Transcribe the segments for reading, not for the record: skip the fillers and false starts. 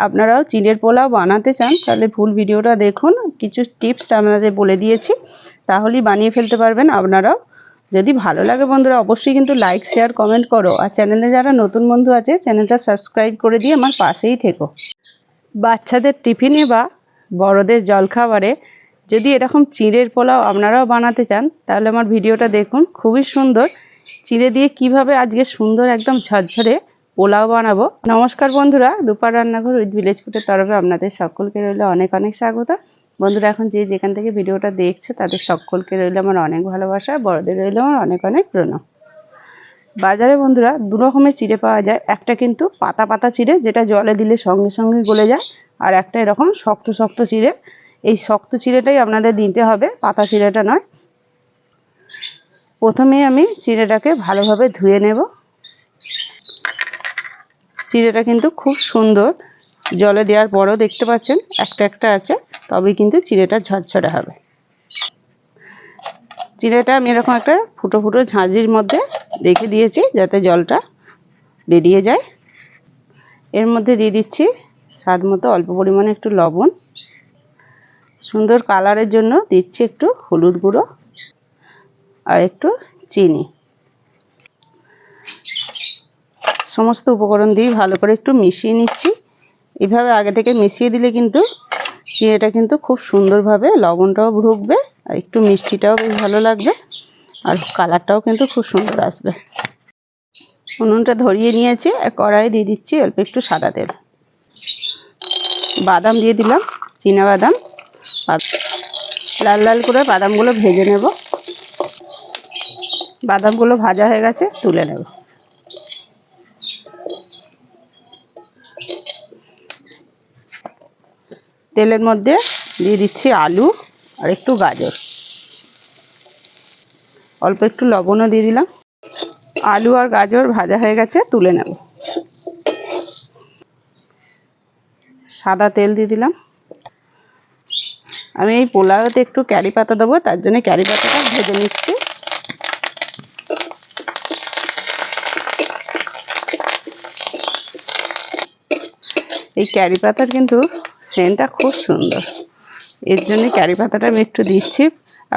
আপনারাও চিড়ের পোলাও বানাতে চান তাহলে ফুল ভিডিওটা দেখুন, কিছু টিপস আপনাদের বলে দিয়েছি, তাহলেই বানিয়ে ফেলতে পারবেন আপনারাও। যদি ভালো লাগে বন্ধুরা অবশ্যই কিন্তু লাইক শেয়ার কমেন্ট করো, আর চ্যানেলে যারা নতুন বন্ধু আছে চ্যানেলটা সাবস্ক্রাইব করে দিয়ে আমার পাশেই থেকো। বাচ্চাদের টিফিনে বা বড়দের জলখাবারে যদি এরকম চিড়ের পোলাও আপনারাও বানাতে চান তাহলে আমার ভিডিওটা দেখুন, খুবই সুন্দর। চিড়ে দিয়ে কিভাবে আজকে সুন্দর একদম ঝরঝরে পোলাও বানাবো। নমস্কার বন্ধুরা, রূপার রান্নাঘর উইথ ভিলেজ ফুডের তরফে আপনাদের সকলকে রইল অনেক অনেক স্বাগত। বন্ধুরা এখন যে যেখান থেকে ভিডিওটা দেখছো তাদের সকলকে রইল আমার অনেক ভালোবাসা, বড়দের রইল আমার অনেক অনেক প্রণাম। বাজারে বন্ধুরা দু রকমের চিড়ে পাওয়া যায়, একটা কিন্তু পাতা পাতা চিড়ে যেটা জলে দিলে সঙ্গে সঙ্গে গলে যায়, আর একটা এরকম শক্ত শক্ত চিড়ে। এই শক্ত চিড়েটাই আপনাদের দিতে হবে, পাতা চিড়েটা নয়। প্রথমে আমি চিড়েটাকে ভালোভাবে ধুয়ে নেব। চিড়েটা কিন্তু খুব সুন্দর, জলে দেওয়ার পরও দেখতে পাচ্ছেন একটা একটা আছে, তবেই কিন্তু চিড়েটা ঝরঝরে হবে। চিড়েটা আমি এরকম একটা ফুটো ফুটো ঝাঁঝির মধ্যে রেখে দিয়েছি যাতে জলটা বেরিয়ে যায়। এর মধ্যে দিয়ে দিচ্ছি স্বাদ মতো অল্প পরিমাণে একটু লবণ, সুন্দর কালারের জন্য দিচ্ছি একটু হলুদ গুঁড়ো আর একটু চিনি। সমস্ত উপকরণ দিয়ে ভালো করে একটু মিশিয়ে নিচ্ছি। এভাবে আগে থেকে মিশিয়ে দিলে কিন্তু চিড়েটা কিন্তু খুব সুন্দরভাবে লবণটাও ঢুকবে, আর একটু মিষ্টিটাও বেশ ভালো লাগবে, আর কালারটাও কিন্তু খুব সুন্দর আসবে। উনুনটা ধরিয়ে নিয়েছি, আর কড়াইয়ে দিয়ে দিচ্ছি অল্প একটু সাদা তেল। বাদাম দিয়ে দিলাম, চীনা বাদাম। লাল লাল করে বাদামগুলো ভেজে নেব। বাদামগুলো ভাজা হয়ে গেছে, তুলে নেব। তেলের মধ্যে দিয়ে দিচ্ছি আলু আর একটু গাজর, অল্প একটু লবণও দিয়ে দিলাম। আলু আর গাজর ভাজা হয়ে গেছে, তুলে নেব। সাদা তেল দিয়ে দিলাম। আমি এই পোলাওতে একটু ক্যারি পাতা দেবো, তার জন্য ক্যারি পাতাটা ভেজে নিচ্ছি। এই ক্যারি পাতার কিন্তু সেন্টটা খুব সুন্দর, এর জন্য ক্যারি পাতাটা আমি একটু দিচ্ছি।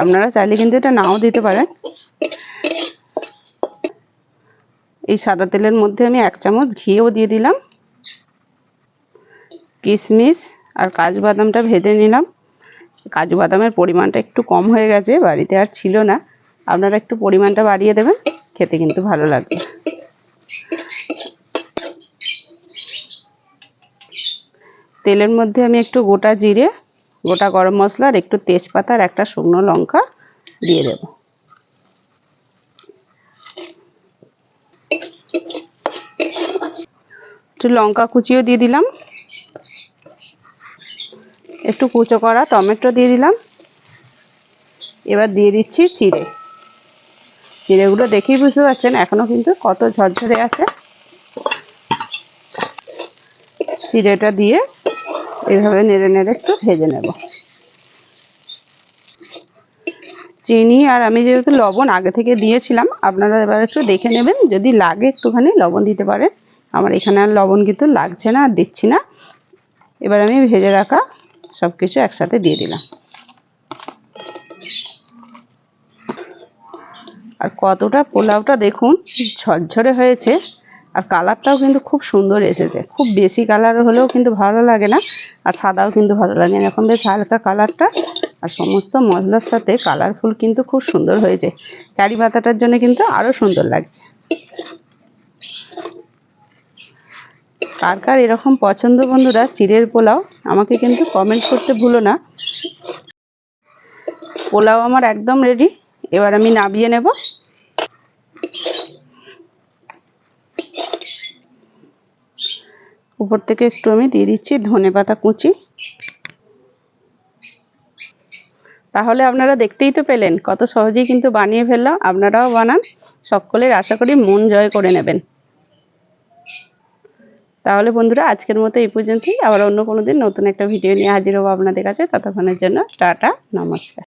আপনারা চাইলে কিন্তু এটা নাও দিতে পারেন। এই সাদা তেলের মধ্যে আমি 1 চামচ ঘিও দিয়ে দিলাম। কিশমিশ আর কাজু বাদামটা ভেজে নিলাম। কাজু বাদামের পরিমাণটা একটু কম হয়ে গেছে, বাড়িতে আর ছিল না, আপনারা একটু পরিমাণটা বাড়িয়ে দেবেন, খেতে কিন্তু ভালো লাগবে। তেলের মধ্যে আমি একটু গোটা জিরে, গোটা গরম মশলা আর একটু তেজপাতা আর একটা শুকনো লঙ্কা দিয়ে দেব। একটু লঙ্কা কুচিও দিয়ে দিলাম, একটু কুচো করা টমেটো দিয়ে দিলাম। এবার দিয়ে দিচ্ছি চিড়ে। চিড়েগুলো দেখেই বুঝতে পারছেন এখনো কিন্তু কত ঝরঝরে আছে। চিড়েটা দিয়ে এইভাবে নেড়ে নেড়ে একটু ভেজে নেব। চিনি আর আমি যেহেতু লবণ আগে থেকে দিয়েছিলাম, আপনারা এবার একটু দেখে নেবেন, যদি লাগে একটুখানি লবণ দিতে পারেন। আমার এখানে আর লবণ কিন্তু লাগছে না, আর দিচ্ছি না। এবার আমি ভেজে রাখা সব কিছু একসাথে দিয়ে দিলাম। আর কতটা পোলাওটা দেখুন ঝরঝরে হয়েছে, আর কালারটাও কিন্তু খুব সুন্দর এসেছে। খুব বেশি কালার হলেও কিন্তু ভালো লাগে না, আর সাদাও কিন্তু ভালো লাগে না। এখন বেশ হালকা কালারটা, আর সমস্ত মশলার সাথে কালারফুল কিন্তু খুব সুন্দর হয়েছে। কারি পাতাটার জন্য কিন্তু আরও সুন্দর লাগছে। কার কার এরকম পছন্দ বন্ধুরা চিড়ের পোলাও, আমাকে কিন্তু কমেন্ট করতে ভুলো না। পোলাও আমার একদম রেডি, এবার আমি নামিয়ে নেব। উপর থেকে একটু আমি দিয়ে দিচ্ছি ধনেপাতা কুচি। তাহলে আপনারা দেখতেই তো পেলেন কত সহজেই কিন্তু বানিয়ে ফেললাম। আপনারাও বানান, সকলের আশা করি মন জয় করে নেবেন। তাহলে বন্ধুরা আজকের মতো এই পর্যন্তই, আবার অন্য কোনো দিন নতুন একটা ভিডিও নিয়ে হাজির হবো আপনাদের কাছে। ততক্ষণের জন্য টাটা, নমস্কার।